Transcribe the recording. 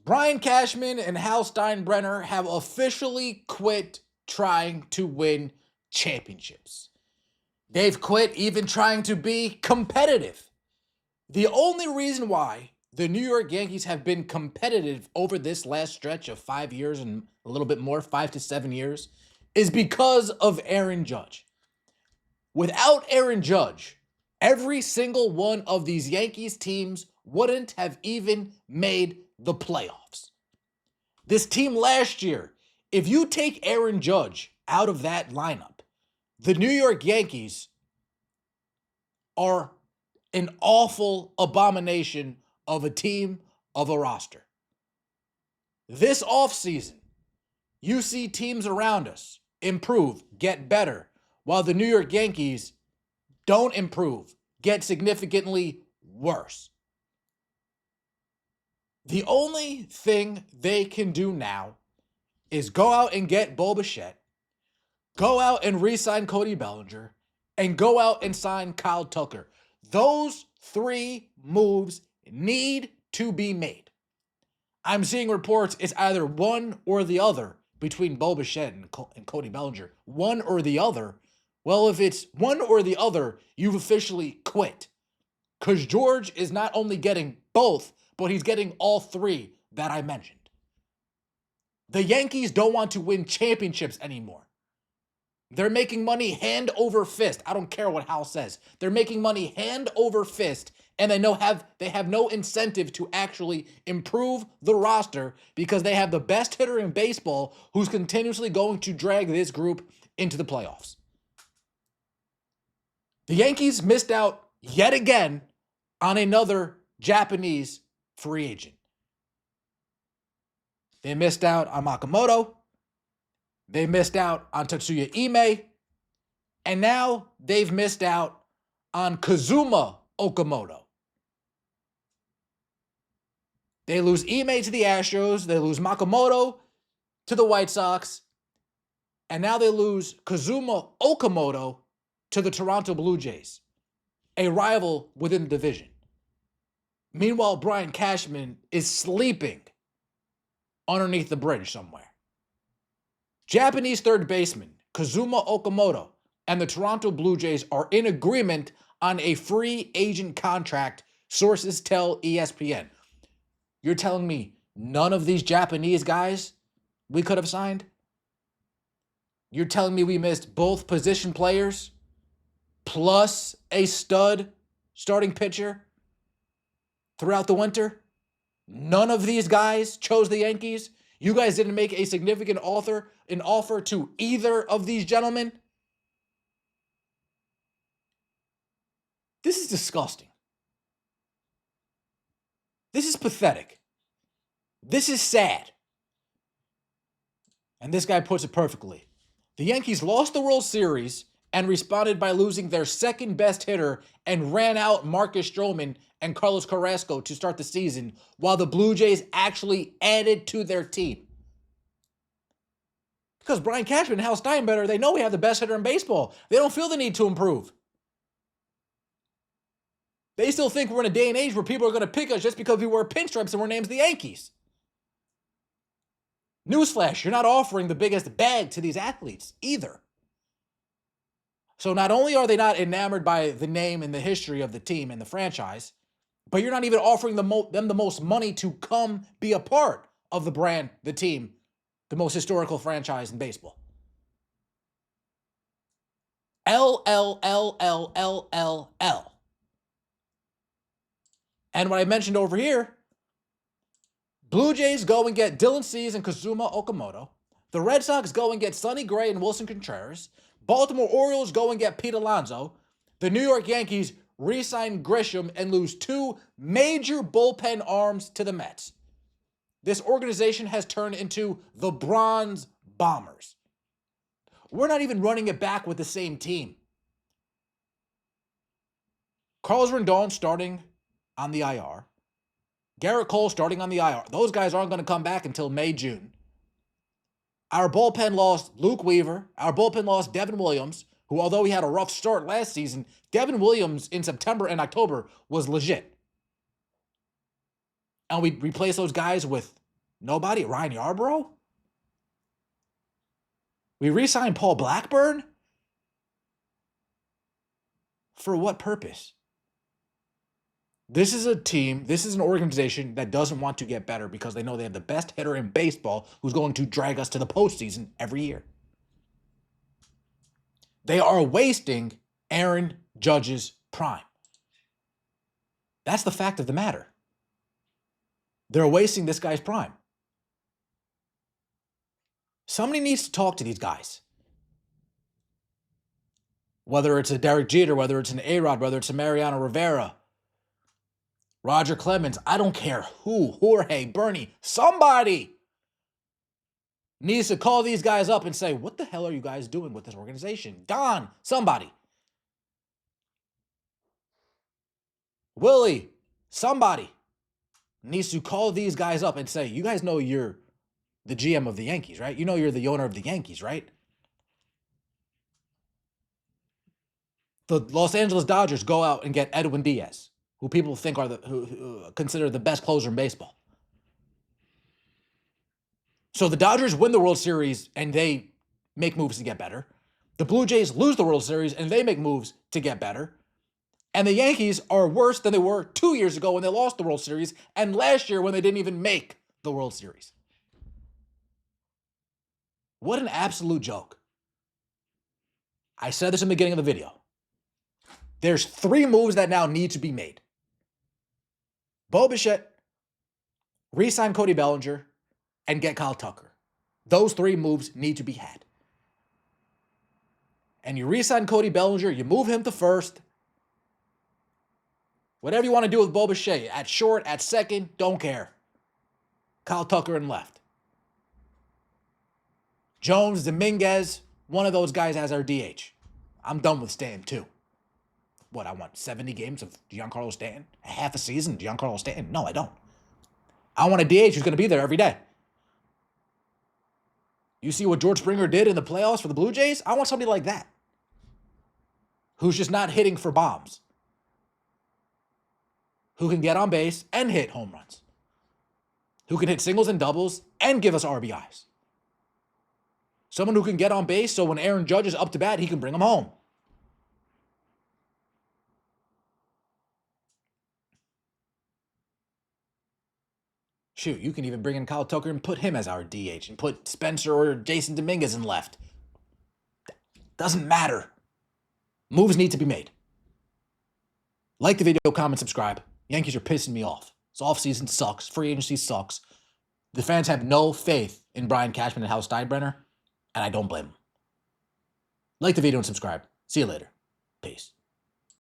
Brian Cashman and Hal Steinbrenner have officially quit trying to win championships. They've quit even trying to be competitive. The only reason why the New York Yankees have been competitive over this last stretch of 5 years and a little bit more, 5 to 7 years, is because of Aaron Judge. Without Aaron Judge, every single one of these Yankees teams wouldn't have even made the playoffs. This team last year, if you take Aaron Judge out of that lineup, the New York Yankees are an awful abomination of a team, of a roster. This offseason, you see teams around us improve, get better, while the New York Yankees don't improve, get significantly worse. The only thing they can do now is go out and get Bo Bichette, go out and re-sign Cody Bellinger, and go out and sign Kyle Tucker. Those three moves need to be made. I'm seeing reports it's either one or the other between Bo Bichette and Cody Bellinger. One or the other. Well, if it's one or the other, you've officially quit. Because George is not only getting both, but he's getting all three that I mentioned. The Yankees don't want to win championships anymore. They're making money hand over fist. I don't care what Hal says. They're making money hand over fist, and they have no incentive to actually improve the roster because they have the best hitter in baseball who's continuously going to drag this group into the playoffs. The Yankees missed out yet again on another Japanese free agent. They missed out on Makamoto. They missed out on Tatsuya Ime. And now they've missed out on Kazuma Okamoto. They lose Ime to the Astros. They lose Makamoto to the White Sox. And now they lose Kazuma Okamoto to the Toronto Blue Jays, a rival within the division. Meanwhile, Brian Cashman is sleeping underneath the bridge somewhere. Japanese third baseman Kazuma Okamoto and the Toronto Blue Jays are in agreement on a free agent contract, sources tell ESPN. You're telling me none of these Japanese guys we could have signed? You're telling me we missed both position players plus a stud starting pitcher throughout the winter? None of these guys chose the Yankees? You guys didn't make a significant offer to either of these gentlemen? This is disgusting. This is pathetic. This is sad. And this guy puts it perfectly. The Yankees lost the World Series and responded by losing their second best hitter and ran out Marcus Stroman and Carlos Carrasco to start the season, while the Blue Jays actually added to their team. Because Brian Cashman and Hal Steinbrenner, they know we have the best hitter in baseball. They don't feel the need to improve. They still think we're in a day and age where people are going to pick us just because we wear pinstripes and we're named the Yankees. Newsflash, you're not offering the biggest bag to these athletes either. So not only are they not enamored by the name and the history of the team and the franchise, but you're not even offering them the most money to come be a part of the brand, the team, the most historical franchise in baseball. LLLLLLL. And what I mentioned over here, Blue Jays go and get Dylan Cease and Kazuma Okamoto. The Red Sox go and get Sonny Gray and Wilson Contreras. Baltimore Orioles go and get Pete Alonso. The New York Yankees re-sign Grisham and lose two major bullpen arms to the Mets. This organization has turned into the Bronze Bombers. We're not even running it back with the same team. Carlos Rendon starting on the IR. Garrett Cole starting on the IR. Those guys aren't going to come back until May, June. Our bullpen lost Luke Weaver. Our bullpen lost Devin Williams, who, although he had a rough start last season, Devin Williams in September and October was legit. And we replaced those guys with Nobody? Ryan Yarbrough? We re-signed Paul Blackburn? For what purpose? This is a team, this is an organization that doesn't want to get better because they know they have the best hitter in baseball who's going to drag us to the postseason every year. They are wasting Aaron Judge's prime. That's the fact of the matter. They're wasting this guy's prime. Somebody needs to talk to these guys. Whether it's a Derek Jeter, whether it's an A-Rod, whether it's a Mariano Rivera, Roger Clemens, I don't care who, Jorge, Bernie, somebody needs to call these guys up and say, what the hell are you guys doing with this organization? Don, somebody. Willie, somebody needs to call these guys up and say, you guys know you're the GM of the Yankees, right? You know you're the owner of the Yankees, right? The Los Angeles Dodgers go out and get Edwin Diaz, who people think are who consider the best closer in baseball. So the Dodgers win the World Series and they make moves to get better. The Blue Jays lose the World Series and they make moves to get better. And the Yankees are worse than they were 2 years ago when they lost the World Series and last year when they didn't even make the World Series. What an absolute joke. I said this in the beginning of the video. There's 3 moves that now need to be made. Bo Bichette, re-sign Cody Bellinger, and get Kyle Tucker. Those 3 moves need to be had. And you re-sign Cody Bellinger, you move him to first. Whatever you want to do with Bo Bichette, at short, at second, don't care. Kyle Tucker in left. Jones, Dominguez, one of those guys as our DH. I'm done with Stanton too. What, I want 70 games of Giancarlo Stanton? Half a season of Giancarlo Stanton? No, I don't. I want a DH who's going to be there every day. You see what George Springer did in the playoffs for the Blue Jays? I want somebody like that. Who's just not hitting for bombs. Who can get on base and hit home runs. Who can hit singles and doubles and give us RBIs. Someone who can get on base so when Aaron Judge is up to bat, he can bring him home. Shoot, you can even bring in Kyle Tucker and put him as our DH and put Spencer or Jason Dominguez in left. Doesn't matter. Moves need to be made. Like the video, comment, subscribe. Yankees are pissing me off. This offseason sucks. Free agency sucks. The fans have no faith in Brian Cashman and Hal Steinbrenner, and I don't blame them. Like the video and subscribe. See you later. Peace.